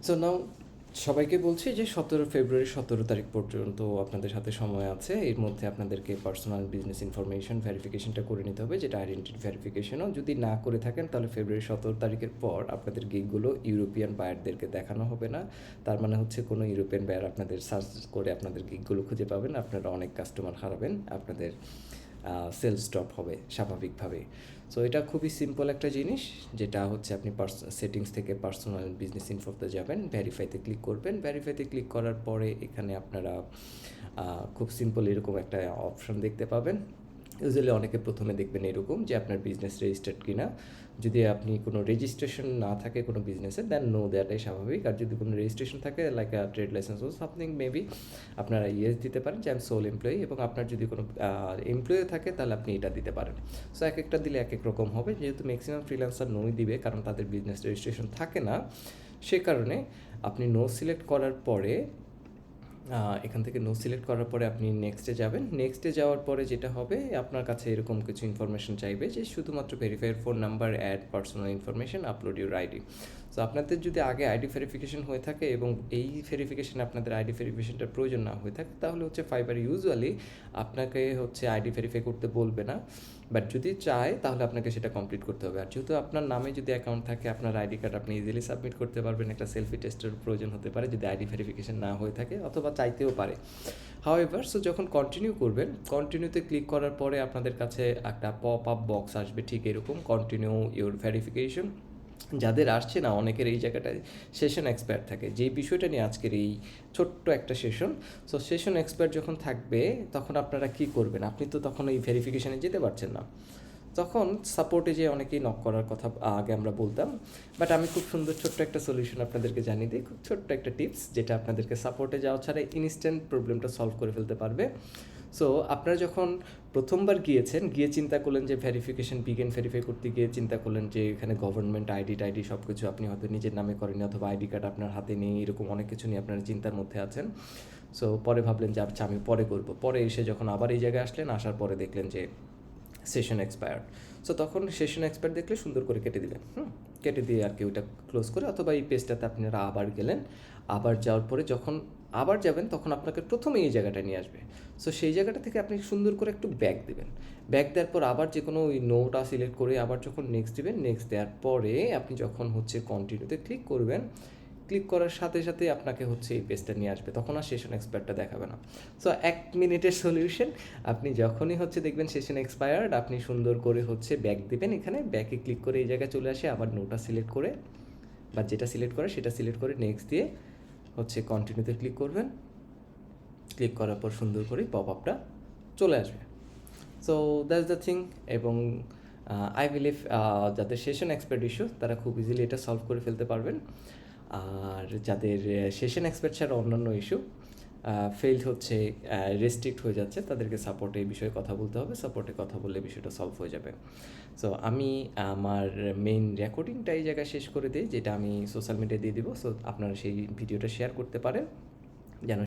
So now সবাইকে বলছি যে 17 ফেব্রুয়ারি 17 তারিখ পর্যন্ত আপনাদের হাতে সময় আছে। এর মধ্যে আপনাদেরকে পার্সোনাল বিজনেস ইনফরমেশন ভেরিফিকেশনটা করে নিতে হবে, যেটা আইডেন্টিটি ভেরিফিকেশনও যদি না করে থাকেন তাহলে ফেব্রুয়ারি 17 তারিখের পর আপনাদের গিগগুলো ইউরোপিয়ান বায়ারদেরকে দেখানো হবে না। তার মানে হচ্ছে কোনো ইউরোপিয়ান বায়ার আপনাদের সার্চ করে আপনাদের গিগগুলো খুঁজে পাবেন, আপনারা অনেক কাস্টমার হারাবেন, আপনাদের সেলস ড্রপ হবে স্বাভাবিকভাবে। সো এটা খুবই সিম্পল একটা জিনিস, যেটা হচ্ছে আপনি সেটিংস থেকে পার্সোনাল বিজনেস ইনফোতে যাবেন, ভেরিফাইতে ক্লিক করবেন। ভেরিফাইতে ক্লিক করার পরে এখানে আপনারা খুব সিম্পল এরকম একটা অপশন দেখতে পাবেন। ইউজুয়ালি অনেকে প্রথমে দেখবেন এরকম যে আপনার বিজনেস রেজিস্টার্ড কিনা। যদি আপনি কোনো রেজিস্ট্রেশন না থাকে কোনো বিজনেসে, দেন নো দেওয়াটাই স্বাভাবিক। আর যদি কোনো রেজিস্ট্রেশন থাকে লাইক ট্রেড লাইসেন্স ও সামথিং মেবি, আপনারা ইয়েস দিতে পারেন যে আই এম সোল এমপ্লয়ি। এবং আপনার যদি কোনো এমপ্লয়ি থাকে তাহলে আপনি এটা দিতে পারেন। সো এক একটা দিলে এক এক রকম হবে, যেহেতু ম্যাক্সিমাম ফ্রিল্যান্সার নোই দিবে কারণ তাদের বিজনেস রেজিস্ট্রেশন থাকে না। সে কারণে আপনি নো সিলেক্ট করার পরে এখান থেকে নো সিলেক্ট করার পরে আপনি নেক্সটে যাবেন। নেক্সটে যাওয়ার পরে যেটা হবে, আপনার কাছে এরকম কিছু ইনফরমেশন চাইবে যে শুধুমাত্র verified phone number, add personal information, upload your ID. So আপনাদের যদি আগে আইডি ভেরিফিকেশন হয়ে থাকে এবং এই ভেরিফিকেশানে আপনাদের আইডি ভেরিফিকেশনটার প্রয়োজন না হয়ে থাকে, তাহলে হচ্ছে ফাইবার ইউজুয়ালি আপনাকে হচ্ছে আইডি ভেরিফাই করতে বলবে না। বাট যদি চায় তাহলে আপনাকে সেটা কমপ্লিট করতে হবে। আর যেহেতু আপনার নামে যদি অ্যাকাউন্ট থাকে, আপনার আইডি কার্ড আপনি ইজিলি সাবমিট করতে পারবেন। একটা সেলফি টেস্টের প্রয়োজন হতে পারে যদি আইডি ভেরিফিকেশন না হয়ে থাকে, অথবা চাইতেও পারে। হাউএভার, সো যখন কন্টিনিউ করবেন, কন্টিনিউতে ক্লিক করার পরে আপনাদের কাছে একটা পপ আপ বক্স আসবে ঠিক এরকম, কন্টিনিউ ইউর ভেরিফিকেশন। যাদের আসছে না, অনেকের এই জায়গাটায় সেশন এক্সপায়ার থাকে, যেই বিষয়টা নিয়ে আজকের এই ছোট্ট একটা সেশন। সো সেশন এক্সপায়ার যখন থাকবে তখন আপনারা কী করবেন? আপনি তো তখন এই ভেরিফিকেশানে যেতে পারছেন না। তখন সাপোর্টে যে অনেকেই নক করার কথা আগে আমরা বলতাম, বাট আমি খুব সুন্দর ছোট্ট একটা সলিউশন আপনাদেরকে জানিয়ে দিই, খুব ছোট্ট একটা টিপস, যেটা আপনাদেরকে সাপোর্টে যাওয়া ছাড়া ইনস্ট্যান্ট প্রবলেমটা সলভ করে ফেলতে পারবে। সো আপনারা যখন প্রথমবার গিয়ে চিন্তা করলেন যে ভেরিফিকেশন বিগেন ভেরিফাই করতে গিয়ে চিন্তা করলেন যে এখানে গভর্নমেন্ট আইডি টাইডি সব কিছু আপনি হয়তো নিজের নামে করেন, অথবা আইডি কার্ড আপনার হাতে নেই, এরকম অনেক কিছু নিয়ে আপনারা চিন্তার মধ্যে আছেন। সো পরে ভাবলেন যে আচ্ছা আমি পরে করব। পরে এসে যখন আবার এই জায়গায় আসলেন, আসার পরে দেখলেন যে সেশন এক্সপায়ার্ড। সো তখন সেশন এক্সপায়ার্ড দেখলে সুন্দর করে কেটে দিলেন, কেটে দিয়ে আর কি ওইটা ক্লোজ করে, অথবা এই পেজটাতে আপনারা আবার গেলেন। আবার যাওয়ার পরে যখন আবার যাবেন তখন আপনাকে প্রথমে এই জায়গাটা নিয়ে আসবে। সো সেই জায়গাটা থেকে আপনি সুন্দর করে একটু ব্যাক দেবেন। ব্যাক দেওয়ার পর আবার যে কোনো ওই নোটা সিলেক্ট করে আবার যখন নেক্সট দেবেন, নেক্সট দেওয়ার পরে আপনি যখন হচ্ছে কন্টিনিউতে ক্লিক করবেন, ক্লিক করার সাথে সাথে আপনাকে হচ্ছে এই পেজটা নিয়ে আসবে, তখন আর সেশন এক্সপায়ারটা দেখাবে না। সো 1 মিনিটের সলিউশন। আপনি যখনই হচ্ছে দেখবেন সেশন এক্সপায়ার্ড, আপনি সুন্দর করে হচ্ছে ব্যাক দেবেন, এখানে ব্যাকে ক্লিক করে এই জায়গায় চলে আসে, আবার নোটা সিলেক্ট করে বা যেটা সিলেক্ট করে সেটা সিলেক্ট করে নেক্সট দিয়ে হচ্ছে কন্টিনিউতে ক্লিক করবেন। ক্লিক করার পর সুন্দর করে পপ আপটা চলে আসবে। So that's the thing. এবং আই বিলিভ যাদের সেশন এক্সপার্ট ইস্যু তারা খুব ইজিলি এটা সলভ করে ফেলতে পারবেন। আর যাদের সেশন এক্সপার্ট ছাড়া অন্যান্য ইস্যু ফেইল্ড হচ্ছে, রেস্ট্রিক্ট হয়ে যাচ্ছে, তাদেরকে সাপোর্টে এই বিষয়ে কথা বলতে হবে। সাপোর্টে কথা বললে বিষয়টা সলভ হয়ে যাবে। সো আমি আমার মেইন রেকর্ডিংটা এই জায়গায় শেষ করে দিই, যেটা আমি সোশ্যাল মিডিয়ায় দিয়ে দিব। সো আপনারা সেই ভিডিওটা শেয়ার করতে পারেন যেন